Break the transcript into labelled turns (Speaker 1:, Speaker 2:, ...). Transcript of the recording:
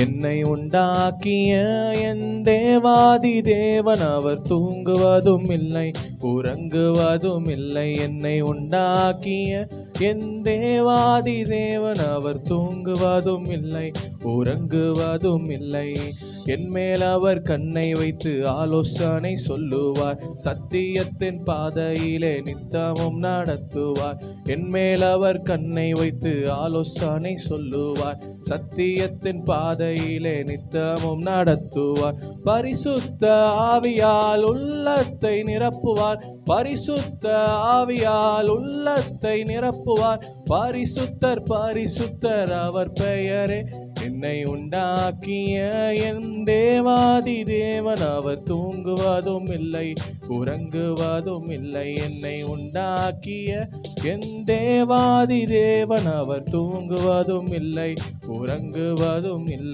Speaker 1: என்னை உண்டாக்கிய என் தேவாதி தேவன் அவர் தூங்குவதும் இல்லை உறங்குவதும் இல்லை. என்னை உண்டாக்கிய என் தேவாதி தேவன் அவர் தூங்குவதும் இல்லை உறங்குவதும் இல்லை. என் மேல் அவர் கண்ணை வைத்து ஆலோசனை சொல்லுவார், சத்தியத்தின் பாதையிலே நித்தமும் நடத்துவார். என் மேல் அவர் கண்ணை வைத்து ஆலோசனை சொல்லுவார், சத்தியத்தின் பாதையிலே நித்தமும் நடத்துவார். பரிசுத்த ஆவியால் உள்ளத்தை நிரப்புவார், பரிசுத்த ஆவியால் உள்ளத்தை நிரப்புவார். பரிசுத்தர் பரிசுத்தர் அவர் பெயரே. என்னை உண்டாக்கிய என் தேவாதி தேவன் அவர் தூங்குவதும் இல்லை உறங்குவதும் இல்லை. என்னை உண்டாக்கிய என் தேவாதி தேவன் அவர் தூங்குவதும் இல்லை உறங்குவதும் இல்லை.